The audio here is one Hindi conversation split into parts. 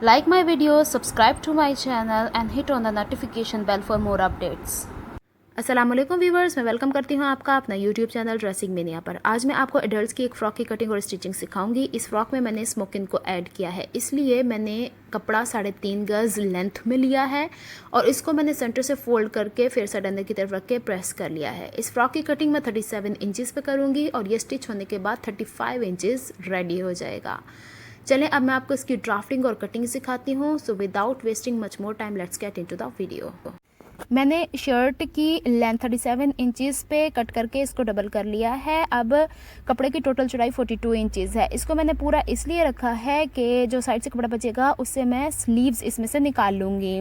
Like my videos, subscribe to my channel and hit on the notification bell for more updates. अस्सलामुअलैकुम व्यूवर्स, मैं वेलकम करती हूँ आपका अपना यूट्यूब चैनल ड्रेसिंग मेनिया पर। आज मैं आपको एडल्ट्स की एक फ़्रॉक की कटिंग और स्टिचिंग सिखाऊंगी। इस फ्रॉक में मैंने स्मोकिंग को ऐड किया है, इसलिए मैंने कपड़ा 3.5 गज लेंथ में लिया है और इसको मैंने सेंटर से फोल्ड करके फिर साइड अंदर की तरफ रख के प्रेस कर लिया है। इस फ्रॉक की कटिंग मैं 37 इंचज़ पे करूँगी और ये स्टिच होने के बाद 35 इंचज़ रेडी हो जाएगा। चलें अब मैं आपको इसकी ड्राफ्टिंग और कटिंग सिखाती हूँ। So without wasting much more time let's get into the video. मैंने शर्ट की लेंथ 37 इंचज़ पे कट करके इसको डबल कर लिया है। अब कपड़े की टोटल चौड़ाई 42 इंचज़ है। इसको मैंने पूरा इसलिए रखा है कि जो साइड से कपड़ा बचेगा उससे मैं स्लीव्स इसमें से निकाल लूँगी।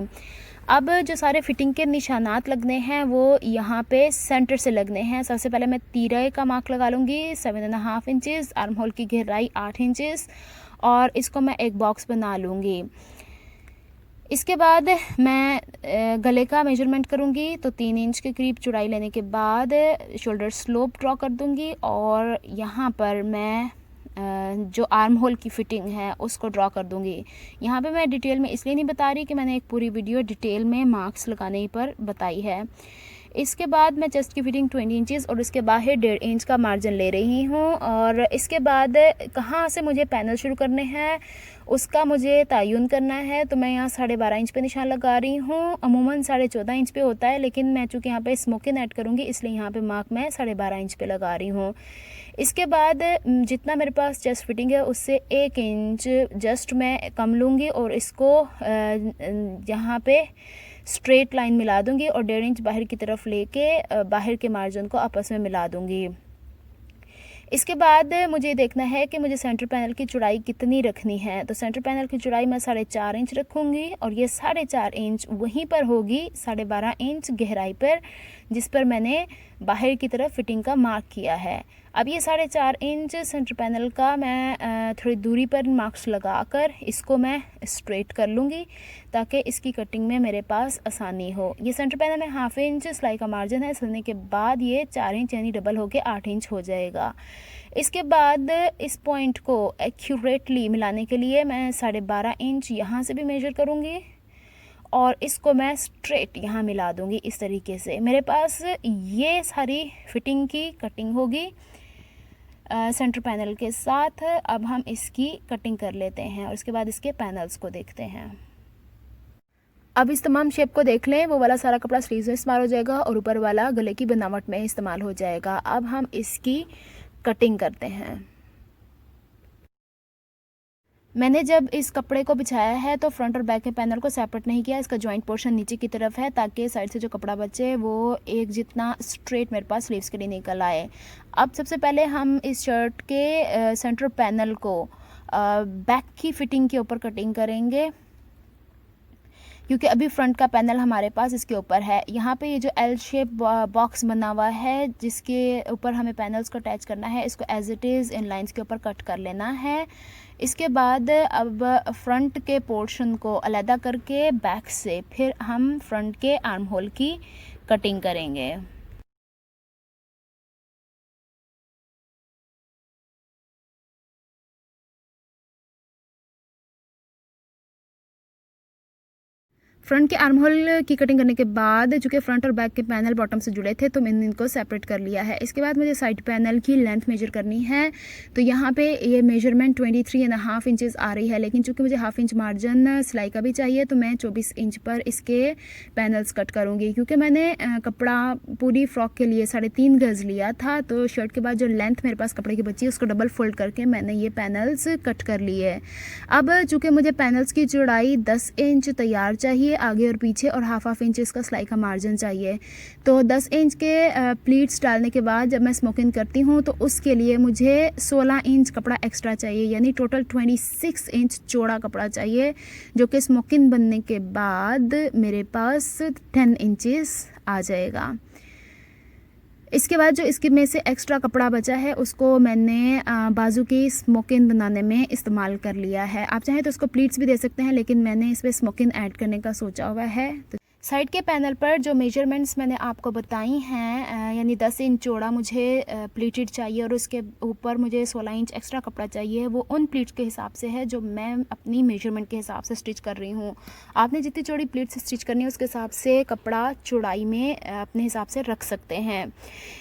अब जो सारे फिटिंग के निशानात लगने हैं वो यहाँ पे सेंटर से लगने हैं। सबसे पहले मैं तीरे का मार्क लगा लूँगी 7.5 इंचज़, आर्म होल की गहराई 8 इंचज़ और इसको मैं एक बॉक्स बना लूँगी। इसके बाद मैं गले का मेजरमेंट करूँगी तो 3 इंच के करीब चौड़ाई लेने के बाद शोल्डर स्लोप ड्रॉ कर दूँगी और यहाँ पर मैं जो आर्म होल की फ़िटिंग है उसको ड्रॉ कर दूँगी। यहाँ पे मैं डिटेल में इसलिए नहीं बता रही कि मैंने एक पूरी वीडियो डिटेल में मार्क्स लगाने पर बताई है। इसके बाद मैं चेस्ट की फिटिंग 20 इंचज़ और इसके बाहर 1.5 इंच का मार्जिन ले रही हूँ। और इसके बाद कहाँ से मुझे पैनल शुरू करने हैं उसका मुझे तयन करना है, तो मैं यहाँ 12.5 इंच पे निशान लगा रही हूँ। अमूमन 14.5 इंच पे होता है, लेकिन मैं चूँकि यहाँ पे स्मोकिंग ऐड करूँगी इसलिए यहाँ पे मार्क मैं 12.5 इंच पे लगा रही हूँ। इसके बाद जितना मेरे पास चेस्ट फिटिंग है उससे 1 इंच जस्ट मैं कम लूँगी और इसको यहाँ पे स्ट्रेट लाइन मिला दूंगी और 1.5 इंच बाहर की तरफ लेके बाहर के मार्जिन को आपस में मिला दूंगी। इसके बाद मुझे देखना है कि मुझे सेंटर पैनल की चौड़ाई कितनी रखनी है। तो सेंटर पैनल की चौड़ाई मैं 4.5 इंच रखूँगी और ये 4.5 इंच वहीं पर होगी 12.5 इंच गहराई पर जिस पर मैंने बाहर की तरफ फिटिंग का मार्क किया है। अब ये 4.5 इंच सेंटर पैनल का मैं थोड़ी दूरी पर मार्क्स लगाकर इसको मैं स्ट्रेट कर लूँगी ताकि इसकी कटिंग में मेरे पास आसानी हो। ये सेंटर पैनल में 1/2 इंच सिलाई का मार्जिन है, सिलने के बाद ये 4 इंच यानी डबल होके 8 इंच हो जाएगा। इसके बाद इस पॉइंट को एक्यूरेटली मिलाने के लिए मैं 12.5 इंच यहाँ से भी मेजर करूँगी और इसको मैं स्ट्रेट यहाँ मिला दूँगी। इस तरीके से मेरे पास ये सारी फिटिंग की कटिंग होगी सेंटर पैनल के साथ। अब हम इसकी कटिंग कर लेते हैं और इसके बाद इसके पैनल्स को देखते हैं। अब इस तमाम शेप को देख लें, वो वाला सारा कपड़ा स्लीव्स में इस्तेमाल हो जाएगा और ऊपर वाला गले की बनावट में इस्तेमाल हो जाएगा। अब हम इसकी कटिंग करते हैं। मैंने जब इस कपड़े को बिछाया है तो फ्रंट और बैक के पैनल को सेपरेट नहीं किया। इसका जॉइंट पोर्शन नीचे की तरफ है ताकि साइड से जो कपड़ा बचे वो एक जितना स्ट्रेट मेरे पास स्लीव्स के लिए निकल आए। अब सबसे पहले हम इस शर्ट के सेंटर पैनल को बैक की फिटिंग के ऊपर कटिंग करेंगे क्योंकि अभी फ्रंट का पैनल हमारे पास इसके ऊपर है। यहाँ पे ये जो एल शेप बॉक्स बना हुआ है जिसके ऊपर हमें पैनल्स को अटैच करना है, इसको एज इट इज़ इन लाइंस के ऊपर कट कर लेना है। इसके बाद अब फ्रंट के पोर्शन को अलग करके बैक से फिर हम फ्रंट के आर्म होल की कटिंग करेंगे। फ्रंट के आर्म होल की कटिंग करने के बाद चूँकि फ्रंट और बैक के पैनल बॉटम से जुड़े थे तो मैंने इनको सेपरेट कर लिया है। इसके बाद मुझे साइड पैनल की लेंथ मेजर करनी है। तो यहाँ पे ये मेजरमेंट 23.5 इंचज़ आ रही है, लेकिन चूँकि मुझे 1/2 इंच मार्जिन सिलाई का भी चाहिए तो मैं 24 इंच पर इसके पैनल्स कट करूँगी। क्योंकि मैंने कपड़ा पूरी फ्रॉक के लिए 3.5 गज लिया था तो शर्ट के बाद जो लेंथ मेरे पास कपड़े की बची उसको डबल फोल्ड करके मैंने ये पैनल्स कट कर लिए। अब चूँकि मुझे पैनल्स की चौड़ाई 10 इंच तैयार चाहिए आगे और पीछे और 1/2 इंच इसका सिलाई का मार्जिन चाहिए। तो 10 इंच के प्लीट्स डालने के बाद जब मैं स्मोकिंग करती हूँ तो उसके लिए मुझे 16 इंच कपड़ा एक्स्ट्रा चाहिए, यानी टोटल 26 इंच चौड़ा कपड़ा चाहिए, जो कि स्मोकिंग बनने के बाद मेरे पास 10 इंचेस आ जाएगा। इसके बाद जो इसके में से एक्स्ट्रा कपड़ा बचा है उसको मैंने बाजू की स्मोकिंग बनाने में इस्तेमाल कर लिया है। आप चाहें तो उसको प्लीट्स भी दे सकते हैं, लेकिन मैंने इस पर स्मोकिंग ऐड करने का सोचा हुआ है। तो साइड के पैनल पर जो मेजरमेंट्स मैंने आपको बताई हैं, यानी 10 इंच चौड़ा मुझे प्लीटेड चाहिए और उसके ऊपर मुझे 16 इंच एक्स्ट्रा कपड़ा चाहिए, वो उन प्लीट्स के हिसाब से है जो मैं अपनी मेजरमेंट के हिसाब से स्टिच कर रही हूँ। आपने जितनी चौड़ी प्लीट से स्टिच करनी है उसके हिसाब से कपड़ा चौड़ाई में अपने हिसाब से रख सकते हैं।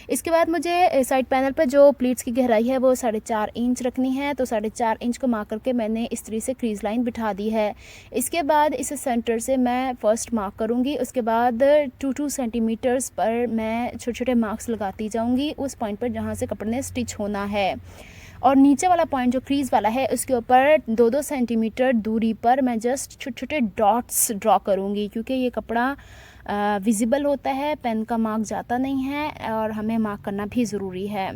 इसके बाद मुझे साइड पैनल पर जो प्लीट्स की गहराई है वो 4.5 इंच रखनी है, तो 4.5 इंच को मार्क करके मैंने इस तरह से क्रीज लाइन बिठा दी है। इसके बाद इसे सेंटर से मैं फर्स्ट मार्क करूँगी, उसके बाद 2 सेंटीमीटर्स पर मैं छोटे छोटे मार्क्स लगाती जाऊंगी उस पॉइंट पर जहां से कपड़े ने स्टिच होना है। और नीचे वाला पॉइंट जो क्रीज वाला है उसके ऊपर 2-2 सेंटीमीटर दूरी पर मैं जस्ट छोटे छोटे डॉट्स ड्रॉ करूंगी, क्योंकि ये कपड़ा विजिबल होता है, पेन का मार्क जाता नहीं है और हमें मार्क करना भी ज़रूरी है।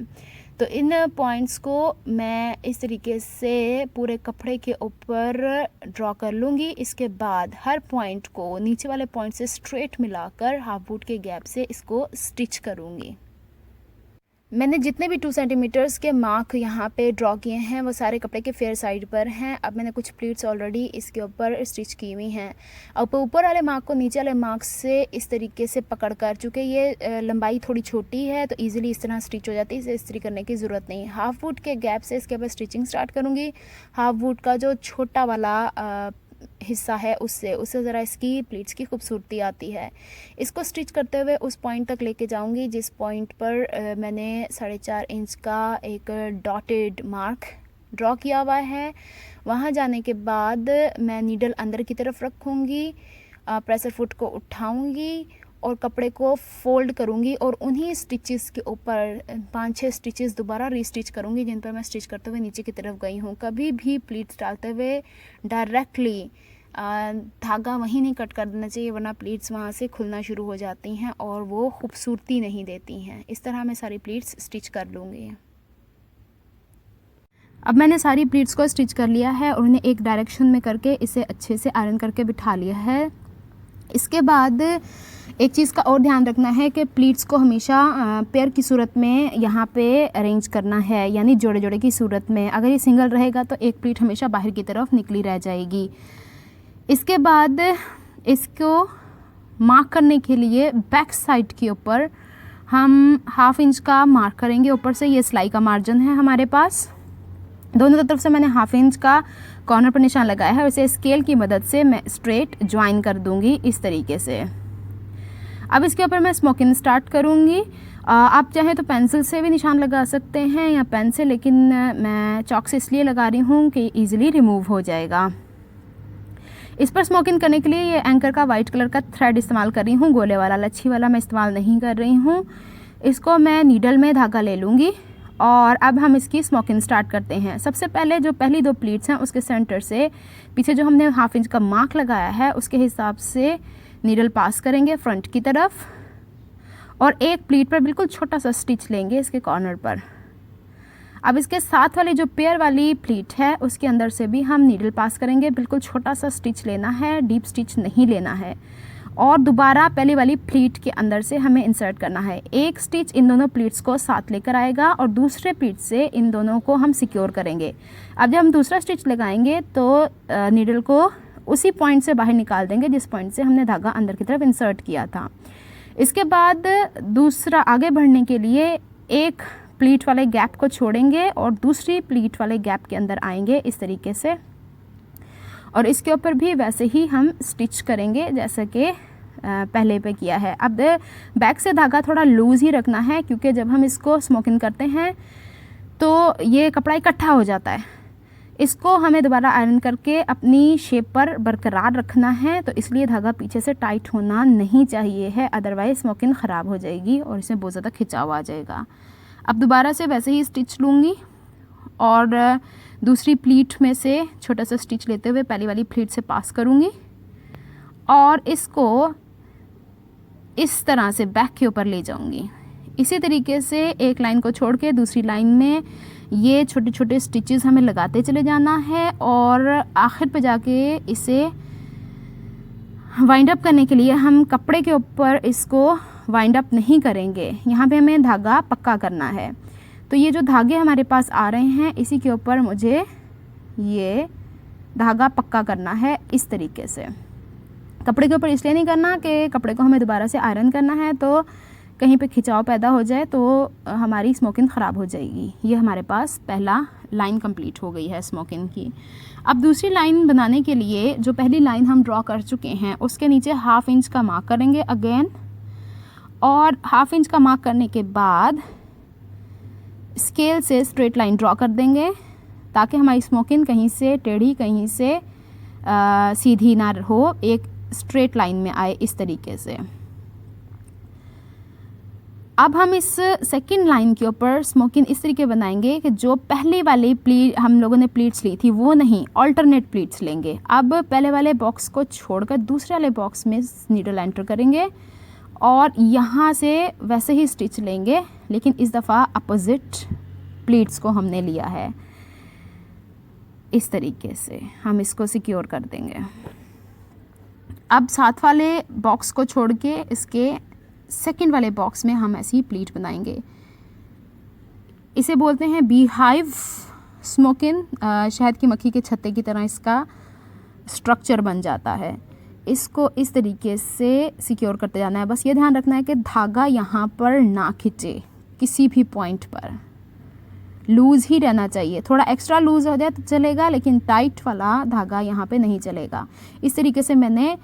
तो इन पॉइंट्स को मैं इस तरीके से पूरे कपड़े के ऊपर ड्रॉ कर लूँगी। इसके बाद हर पॉइंट को नीचे वाले पॉइंट से स्ट्रेट मिलाकर हाफ बूट के गैप से इसको स्टिच करूँगी। मैंने जितने भी 2 सेंटीमीटर्स के मार्क यहाँ पे ड्रॉ किए हैं वो सारे कपड़े के फेयर साइड पर हैं। अब मैंने कुछ प्लीट्स ऑलरेडी इसके ऊपर स्टिच की हुई हैं। अब ऊपर वाले मार्क को नीचे वाले मार्क से इस तरीके से पकड़ कर, चूँकि ये लंबाई थोड़ी छोटी है तो इजीली इस तरह स्टिच हो जाती है, इसे इस्त्री करने की ज़रूरत नहीं। हाफ बूट के गैप से इसके ऊपर स्टिचिंग स्टार्ट करूँगी। हाफ बूट का जो छोटा वाला हिस्सा है उससे ज़रा इसकी प्लीट्स की खूबसूरती आती है। इसको स्टिच करते हुए उस पॉइंट तक लेके जाऊंगी जिस पॉइंट पर मैंने 4.5 इंच का एक डॉटेड मार्क ड्रॉ किया हुआ है। वहाँ जाने के बाद मैं नीडल अंदर की तरफ रखूँगी, प्रेसर फुट को उठाऊँगी और कपड़े को फोल्ड करूँगी और उन्हीं स्टिचेस के ऊपर 5-6 स्टिचेस दोबारा रीस्टिच करूँगी जिन पर मैं स्टिच करते हुए नीचे की तरफ गई हूँ। कभी भी प्लीट्स डालते हुए डायरेक्टली धागा वहीं नहीं कट कर देना चाहिए, वरना प्लीट्स वहाँ से खुलना शुरू हो जाती हैं और वो खूबसूरती नहीं देती हैं। इस तरह मैं सारी प्लीट्स स्टिच कर लूँगी। अब मैंने सारी प्लीट्स को स्टिच कर लिया है और उन्हें एक डायरेक्शन में करके इसे अच्छे से आयरन करके बिठा लिया है। इसके बाद एक चीज़ का और ध्यान रखना है कि प्लीट्स को हमेशा पेयर की सूरत में यहाँ पे अरेंज करना है, यानी जोड़े जोड़े की सूरत में। अगर ये सिंगल रहेगा तो एक प्लीट हमेशा बाहर की तरफ निकली रह जाएगी। इसके बाद इसको मार्क करने के लिए बैक साइड के ऊपर हम 1/2 इंच का मार्क करेंगे। ऊपर से ये सिलाई का मार्जिन है हमारे पास, दोनों तरफ से मैंने 1/2 इंच का कॉर्नर पर निशान लगाया है। उसे स्केल की मदद से मैं स्ट्रेट ज्वाइन कर दूंगी इस तरीके से। अब इसके ऊपर मैं स्मोकिंग स्टार्ट करूंगी। आप चाहें तो पेंसिल से भी निशान लगा सकते हैं या पेन से, लेकिन मैं चॉक से इसलिए लगा रही हूँ कि ईजिली रिमूव हो जाएगा। इस पर स्मोकिंग करने के लिए ये एंकर का वाइट कलर का थ्रेड इस्तेमाल कर रही हूँ, गोले वाला, लच्छी वाला मैं इस्तेमाल नहीं कर रही हूँ। इसको मैं नीडल में धागा ले लूँगी और अब हम इसकी स्मोकिंग स्टार्ट करते हैं। सबसे पहले जो पहली 2 प्लीट्स हैं उसके सेंटर से पीछे जो हमने 1/2 इंच का मार्क लगाया है उसके हिसाब से नीडल पास करेंगे फ्रंट की तरफ और एक प्लीट पर बिल्कुल छोटा सा स्टिच लेंगे इसके कॉर्नर पर। अब इसके साथ वाली जो पेयर वाली प्लीट है उसके अंदर से भी हम नीडल पास करेंगे, बिल्कुल छोटा सा स्टिच लेना है, डीप स्टिच नहीं लेना है। और दोबारा पहली वाली प्लीट के अंदर से हमें इंसर्ट करना है। एक स्टिच इन दोनों प्लीट्स को साथ लेकर आएगा और दूसरे प्लीट से इन दोनों को हम सिक्योर करेंगे। अब जब हम दूसरा स्टिच लगाएंगे तो नीडल को उसी पॉइंट से बाहर निकाल देंगे जिस पॉइंट से हमने धागा अंदर की तरफ इंसर्ट किया था। इसके बाद दूसरा आगे बढ़ने के लिए एक प्लीट वाले गैप को छोड़ेंगे और दूसरी प्लीट वाले गैप के अंदर आएंगे इस तरीके से, और इसके ऊपर भी वैसे ही हम स्टिच करेंगे जैसे कि पहले पे किया है। अब बैक से धागा थोड़ा लूज़ ही रखना है क्योंकि जब हम इसको स्मोकिंग करते हैं तो ये कपड़ा इकट्ठा हो जाता है। इसको हमें दोबारा आयरन करके अपनी शेप पर बरकरार रखना है, तो इसलिए धागा पीछे से टाइट होना नहीं चाहिए है, अदरवाइज़ स्मोकिंग ख़राब हो जाएगी और इसमें बहुत ज़्यादा खिंचाव आ जाएगा। अब दोबारा से वैसे ही स्टिच लूँगी और दूसरी प्लीट में से छोटा सा स्टिच लेते हुए पहली वाली प्लीट से पास करूँगी और इसको इस तरह से बैक के ऊपर ले जाऊँगी। इसी तरीके से एक लाइन को छोड़ के दूसरी लाइन में ये छोटे छोटे स्टिचेस हमें लगाते चले जाना है और आखिर पे जाके इसे वाइंड अप करने के लिए हम कपड़े के ऊपर इसको वाइंड अप नहीं करेंगे, यहाँ पे हमें धागा पक्का करना है। तो ये जो धागे हमारे पास आ रहे हैं इसी के ऊपर मुझे ये धागा पक्का करना है इस तरीके से। कपड़े के ऊपर इसलिए नहीं करना कि कपड़े को हमें दोबारा से आयरन करना है तो कहीं पे खिंचाव पैदा हो जाए तो हमारी स्मोकिंग ख़राब हो जाएगी। ये हमारे पास पहला लाइन कंप्लीट हो गई है स्मोकिंग की। अब दूसरी लाइन बनाने के लिए जो पहली लाइन हम ड्रॉ कर चुके हैं उसके नीचे 1/2 इंच का मार्क करेंगे अगेन, और 1/2 इंच का मार्क करने के बाद स्केल से स्ट्रेट लाइन ड्रॉ कर देंगे ताकि हमारी स्मोकिंग कहीं से टेढ़ी कहीं से सीधी ना हो, एक स्ट्रेट लाइन में आए इस तरीके से। अब हम इस सेकंड लाइन के ऊपर स्मोकिंग इस तरीके बनाएंगे कि जो पहले वाली प्लीट हम लोगों ने प्लीट्स ली थी वो नहीं, अल्टरनेट प्लीट्स लेंगे। अब पहले वाले बॉक्स को छोड़कर दूसरे वाले बॉक्स में नीडल एंटर करेंगे और यहाँ से वैसे ही स्टिच लेंगे, लेकिन इस दफ़ा अपोजिट प्लीट्स को हमने लिया है। इस तरीके से हम इसको सिक्योर कर देंगे। अब साथ वाले बॉक्स को छोड़ के इसके सेकंड वाले बॉक्स में हम ऐसी प्लीट बनाएंगे। इसे बोलते हैं बी हाइव स्मोकिंग, शहद की मक्खी के छत्ते की तरह इसका स्ट्रक्चर बन जाता है। इसको इस तरीके से सिक्योर करते जाना है। बस ये ध्यान रखना है कि धागा यहाँ पर ना खिंचे, किसी भी पॉइंट पर लूज़ ही रहना चाहिए। थोड़ा एक्स्ट्रा लूज़ हो जाए तो चलेगा, लेकिन टाइट वाला धागा यहाँ पे नहीं चलेगा। इस तरीके से मैंने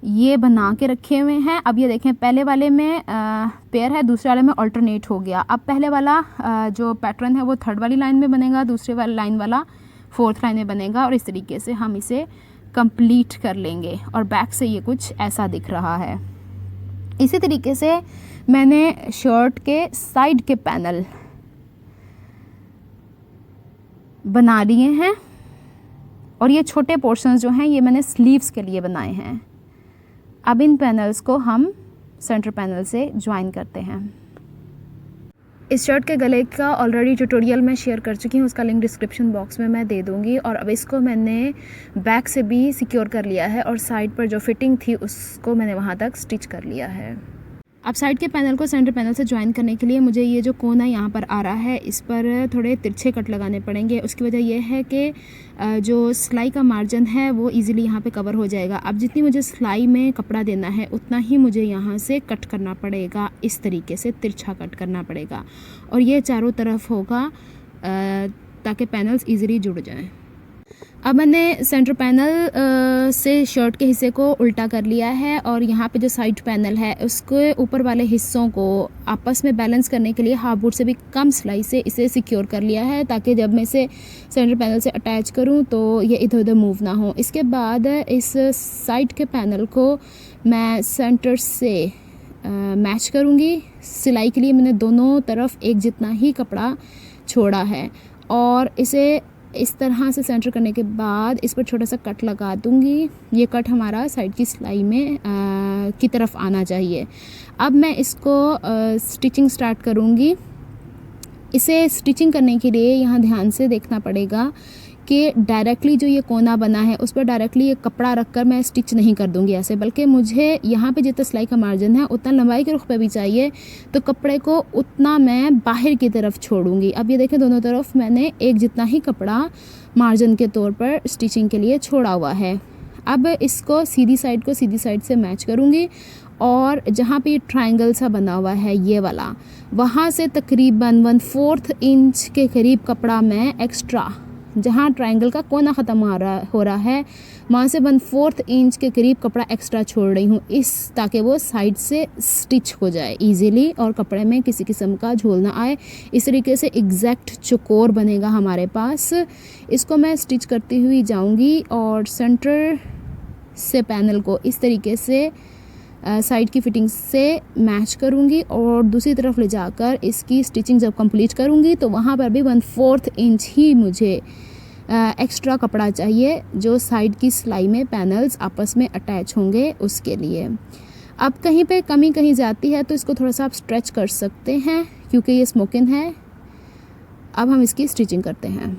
ये बना के रखे हुए हैं। अब ये देखें, पहले वाले में पेयर है, दूसरे वाले में अल्टरनेट हो गया। अब पहले वाला जो पैटर्न है वो थर्ड वाली लाइन में बनेगा, दूसरे वाली लाइन वाला फोर्थ लाइन में बनेगा, और इस तरीके से हम इसे कंप्लीट कर लेंगे। और बैक से ये कुछ ऐसा दिख रहा है। इसी तरीके से मैंने शर्ट के साइड के पैनल बना लिए हैं, और ये छोटे पोर्शंस जो हैं ये मैंने स्लीव्स के लिए बनाए हैं। अब इन पैनल्स को हम सेंटर पैनल से ज्वाइन करते हैं। इस शर्ट के गले का ऑलरेडी ट्यूटोरियल मैं शेयर कर चुकी हूँ, उसका लिंक डिस्क्रिप्शन बॉक्स में मैं दे दूँगी। और अब इसको मैंने बैक से भी सिक्योर कर लिया है, और साइड पर जो फिटिंग थी उसको मैंने वहाँ तक स्टिच कर लिया है। अब साइड के पैनल को सेंटर पैनल से ज्वाइन करने के लिए मुझे ये जो कोना यहाँ पर आ रहा है इस पर थोड़े तिरछे कट लगाने पड़ेंगे। उसकी वजह यह है कि जो सिलाई का मार्जिन है वो इजीली यहाँ पे कवर हो जाएगा। अब जितनी मुझे सिलाई में कपड़ा देना है उतना ही मुझे यहाँ से कट करना पड़ेगा, इस तरीके से तिरछा कट करना पड़ेगा, और ये चारों तरफ होगा ताकि पैनल्स ईज़िली जुड़ जाएँ। अब मैंने सेंटर पैनल से शर्ट के हिस्से को उल्टा कर लिया है, और यहाँ पे जो साइड पैनल है उसके ऊपर वाले हिस्सों को आपस में बैलेंस करने के लिए हाफ बूट से भी कम सिलाई से इसे सिक्योर कर लिया है, ताकि जब मैं इसे सेंटर पैनल से अटैच करूँ तो ये इधर उधर मूव ना हो। इसके बाद इस साइड के पैनल को मैं सेंटर से मैच करूँगी। सिलाई के लिए मैंने दोनों तरफ एक जितना ही कपड़ा छोड़ा है, और इसे इस तरह से सेंटर करने के बाद इस पर छोटा सा कट लगा दूंगी। ये कट हमारा साइड की सिलाई में की तरफ आना चाहिए। अब मैं इसको स्टिचिंग स्टार्ट करूंगी। इसे स्टिचिंग करने के लिए यहाँ ध्यान से देखना पड़ेगा कि डायरेक्टली जो ये कोना बना है उस पर डायरेक्टली ये कपड़ा रखकर मैं स्टिच नहीं कर दूंगी ऐसे, बल्कि मुझे यहाँ पे जितना सिलाई का मार्जिन है उतना लंबाई के रुख पे भी चाहिए, तो कपड़े को उतना मैं बाहर की तरफ छोड़ूंगी। अब ये देखें, दोनों तरफ मैंने एक जितना ही कपड़ा मार्जिन के तौर पर स्टिचिंग के लिए छोड़ा हुआ है। अब इसको सीधी साइड को सीधी साइड से मैच करूँगी, और जहाँ पे ये ट्रायंगल सा बना हुआ है ये वाला, वहाँ से तकरीबन 1/4 इंच के करीब कपड़ा मैं एक्स्ट्रा, जहाँ ट्रायंगल का कोना ख़त्म हो रहा है वहाँ से 1/4 इंच के करीब कपड़ा एक्स्ट्रा छोड़ रही हूँ, इस ताकि वो साइड से स्टिच हो जाए इजीली और कपड़े में किसी किस्म का झोल ना आए। इस तरीके से एग्जैक्ट चौकोर बनेगा हमारे पास। इसको मैं स्टिच करती हुई जाऊँगी, और सेंटर से पैनल को इस तरीके से साइड की फिटिंग से मैच करूँगी, और दूसरी तरफ ले जाकर इसकी स्टिचिंग जब कंप्लीट करूँगी तो वहाँ पर भी 1/4 इंच ही मुझे एक्स्ट्रा कपड़ा चाहिए, जो साइड की सिलाई में पैनल्स आपस में अटैच होंगे उसके लिए। अब कहीं पे कमी कहीं जाती है तो इसको थोड़ा सा आप स्ट्रेच कर सकते हैं, क्योंकि ये स्मोकिंग है। अब हम इसकी स्टिचिंग करते हैं।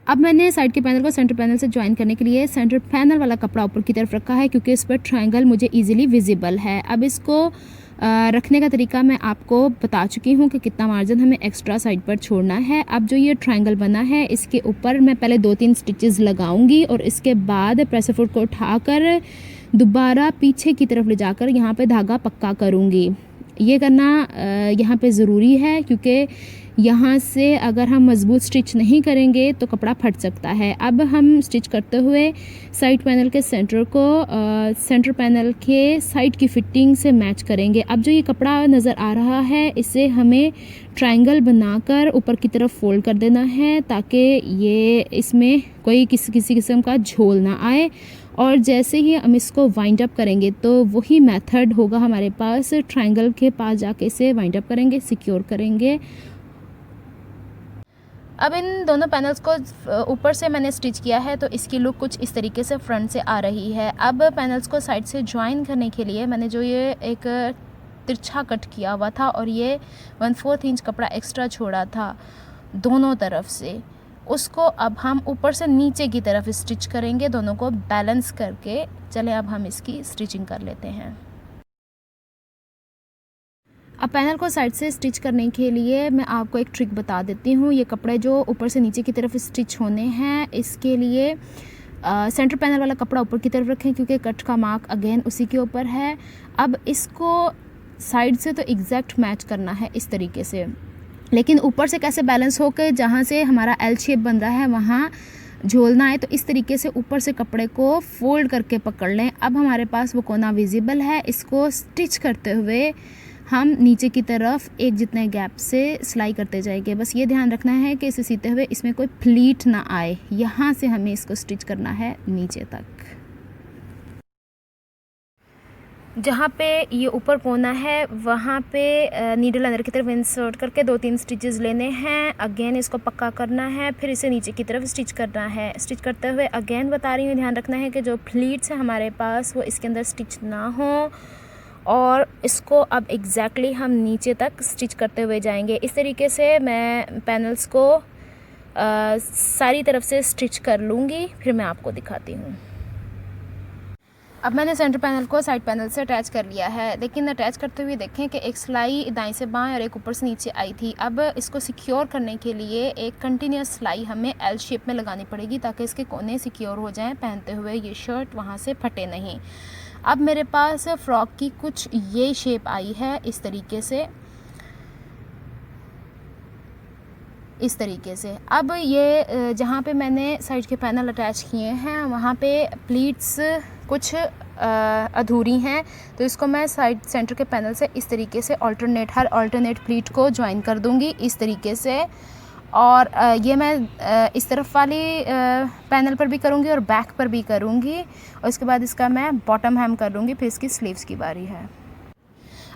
अब मैंने साइड के पैनल को सेंटर पैनल से ज्वाइन करने के लिए सेंटर पैनल वाला कपड़ा ऊपर की तरफ रखा है, क्योंकि इस पर ट्रायंगल मुझे इजीली विजिबल है। अब इसको रखने का तरीका मैं आपको बता चुकी हूँ कि कितना मार्जिन हमें एक्स्ट्रा साइड पर छोड़ना है। अब जो ये ट्रायंगल बना है इसके ऊपर मैं पहले 2-3 स्टिचेस लगाऊंगी, और इसके बाद प्रेसर फुट को उठाकर दोबारा पीछे की तरफ ले जाकर यहाँ पे धागा पक्का करूँगी। ये करना यहाँ पे ज़रूरी है, क्योंकि यहाँ से अगर हम मज़बूत स्टिच नहीं करेंगे तो कपड़ा फट सकता है। अब हम स्टिच करते हुए साइड पैनल के सेंटर को सेंटर पैनल के साइड की फिटिंग से मैच करेंगे। अब जो ये कपड़ा नज़र आ रहा है इसे हमें ट्रायंगल बनाकर ऊपर की तरफ फोल्ड कर देना है, ताकि ये इसमें कोई किसी किस्म का झोल ना आए। और जैसे ही हम इसको वाइंड अप करेंगे तो वही मेथड होगा हमारे पास, ट्रायंगल के पास जाके इसे वाइंड अप करेंगे, सिक्योर करेंगे। अब इन दोनों पैनल्स को ऊपर से मैंने स्टिच किया है तो इसकी लुक कुछ इस तरीके से फ्रंट से आ रही है। अब पैनल्स को साइड से ज्वाइन करने के लिए मैंने जो ये एक तिरछा कट किया हुआ था और ये 1/4 इंच कपड़ा एक्स्ट्रा छोड़ा था दोनों तरफ से, उसको अब हम ऊपर से नीचे की तरफ स्टिच करेंगे, दोनों को बैलेंस करके। चले अब हम इसकी स्टिचिंग कर लेते हैं। अब पैनल को साइड से स्टिच करने के लिए मैं आपको एक ट्रिक बता देती हूँ। ये कपड़े जो ऊपर से नीचे की तरफ स्टिच होने हैं, इसके लिए सेंटर पैनल वाला कपड़ा ऊपर की तरफ रखें, क्योंकि कट का मार्क अगेन उसी के ऊपर है। अब इसको साइड से तो एग्जैक्ट मैच करना है इस तरीके से, लेकिन ऊपर से कैसे बैलेंस होकर जहाँ से हमारा एल शेप बन रहा है वहाँ झोलना है। तो इस तरीके से ऊपर से कपड़े को फोल्ड करके पकड़ लें। अब हमारे पास वो कोना विजिबल है, इसको स्टिच करते हुए हम नीचे की तरफ एक जितने गैप से सिलाई करते जाएंगे। बस ये ध्यान रखना है कि इसे सीते हुए इसमें कोई प्लीट ना आए, यहाँ से हमें इसको स्टिच करना है नीचे तक। जहाँ पे ये ऊपर कोना है वहाँ पे नीडल अंदर की तरफ इंसर्ट करके 2-3 स्टिचेस लेने हैं। अगेन इसको पक्का करना है, फिर इसे नीचे की तरफ स्टिच करना है। स्टिच करते हुए अगेन बता रही हूँ, ध्यान रखना है कि जो प्लीट्स है हमारे पास वो इसके अंदर स्टिच ना हो, और इसको अब एग्जैक्टली हम नीचे तक स्टिच करते हुए जाएंगे। इस तरीके से मैं पैनल्स को सारी तरफ से स्टिच कर लूँगी, फिर मैं आपको दिखाती हूँ। अब मैंने सेंटर पैनल को साइड पैनल से अटैच कर लिया है, लेकिन अटैच करते हुए देखें कि एक सिलाई दाएं से बाएं और एक ऊपर से नीचे आई थी। अब इसको सिक्योर करने के लिए एक कंटिन्यूस सिलाई हमें एल शेप में लगानी पड़ेगी, ताकि इसके कोने सिक्योर हो जाएं पहनते हुए, ये शर्ट वहाँ से फटे नहीं। अब मेरे पास फ्रॉक की कुछ ये शेप आई है इस तरीके से, इस तरीके से। अब ये जहाँ पे मैंने साइड के पैनल अटैच किए हैं वहाँ पे प्लीट्स कुछ अधूरी हैं, तो इसको मैं साइड सेंटर के पैनल से इस तरीके से हर अल्टरनेट प्लीट को ज्वाइन कर दूँगी इस तरीके से। और ये मैं इस तरफ वाली पैनल पर भी करूँगी और बैक पर भी करूँगी, और इसके बाद इसका मैं बॉटम हेम कर लूँगी। फिर इसकी स्लीव्स की बारी है।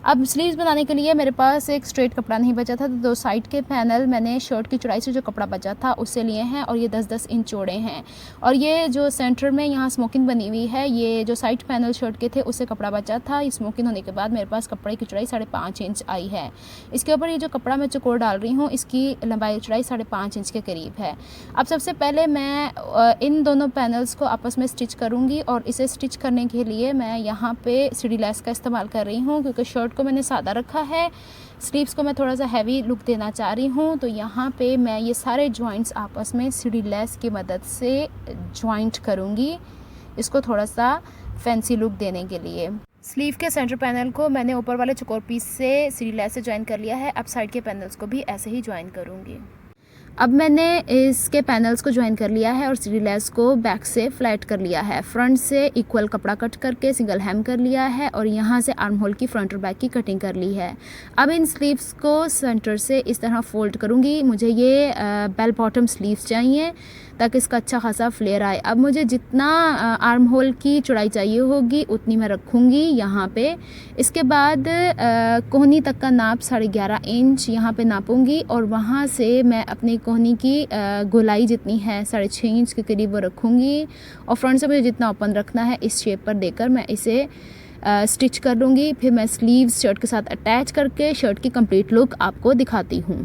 अब स्लीव्स बनाने के लिए मेरे पास एक स्ट्रेट कपड़ा नहीं बचा था, तो 2 साइड के पैनल मैंने शर्ट की चौड़ाई से जो कपड़ा बचा था उससे लिए हैं, और ये 10-10 इंच चौड़े हैं। और ये जो सेंटर में यहाँ स्मोकिंग बनी हुई है, ये जो साइड पैनल शर्ट के थे उससे कपड़ा बचा था। ये स्मोकिंग होने के बाद मेरे पास कपड़े की चौड़ाई 5.5 इंच आई है। इसके ऊपर ये जो कपड़ा मैं चौकोर डाल रही हूँ, इसकी लंबाई चौड़ाई 5.5 इंच के करीब है। अब सबसे पहले मैं इन दोनों पैनल्स को आपस में स्टिच करूँगी, और इसे स्टिच करने के लिए मैं यहाँ पे सीढ़ी लेस का इस्तेमाल कर रही हूँ, क्योंकि शर्ट को मैंने सादा रखा है, स्लीव्स को मैं थोड़ा सा हैवी लुक देना चाह रही हूँ। तो यहाँ पे मैं ये सारे जॉइंट्स आपस में सीढ़ी लेस की मदद से जॉइंट करूँगी, इसको थोड़ा सा फैंसी लुक देने के लिए। स्लीव के सेंटर पैनल को मैंने ऊपर वाले चौकोर पीस से सीढ़ी लेस से ज्वाइन कर लिया है। अब साइड के पैनल्स को भी ऐसे ही ज्वाइन करूँगी। अब मैंने इसके पैनल्स को ज्वाइन कर लिया है और सीढ़ी लेस को बैक से फ्लैट कर लिया है। फ्रंट से इक्वल कपड़ा कट करके सिंगल हेम कर लिया है, और यहाँ से आर्म होल की फ्रंट और बैक की कटिंग कर ली है। अब इन स्लीव्स को सेंटर से इस तरह फोल्ड करूँगी। मुझे ये बेल बॉटम स्लीव्स चाहिए ताकि इसका अच्छा खासा फ्लेयर आए। अब मुझे जितना आर्म होल की चौड़ाई चाहिए होगी उतनी मैं रखूँगी यहाँ पे। इसके बाद कोहनी तक का नाप 11.5 इंच यहाँ पे नापूंगी, और वहाँ से मैं अपनी कोहनी की गोलाई जितनी है 6.5 इंच के करीब वो रखूँगी, और फ्रंट से मुझे जितना ओपन रखना है इस शेप पर देकर मैं इसे स्टिच कर लूँगी। फिर मैं स्लीव्स शर्ट के साथ अटैच करके शर्ट की कंप्लीट लुक आपको दिखाती हूँ।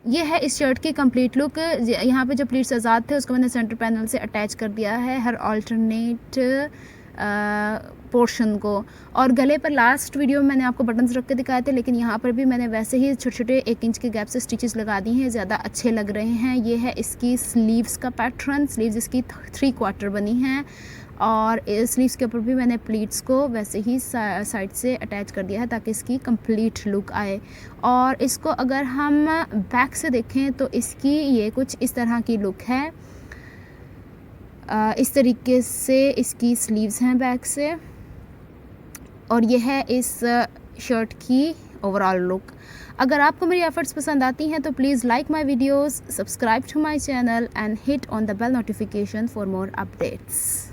ये है इस शर्ट की कंप्लीट लुक। यहाँ पे जो प्लीट्स आज़ाद थे उसको मैंने सेंटर पैनल से अटैच कर दिया है। हर ऑल्टरनेट पोर्शन को। और गले पर लास्ट वीडियो में मैंने आपको बटन्स रख के दिखाए थे, लेकिन यहाँ पर भी मैंने वैसे ही छोटे छोटे 1 इंच के गैप से स्टिचेस लगा दी हैं, ज़्यादा अच्छे लग रहे हैं। ये है इसकी स्लीव्स का पैटर्न। स्लीव्स इसकी 3/4 बनी हैं और स्लीव्स के ऊपर भी मैंने प्लीट्स को वैसे ही साइड से अटैच कर दिया है ताकि इसकी कंप्लीट लुक आए। और इसको अगर हम बैक से देखें तो इसकी ये कुछ इस तरह की लुक है। इस तरीके से इसकी स्लीव्स हैं बैक से, और यह है इस शर्ट की ओवरऑल लुक। अगर आपको मेरी एफर्ट्स पसंद आती हैं तो please like my videos, subscribe to my channel and hit on the bell notification for more updates.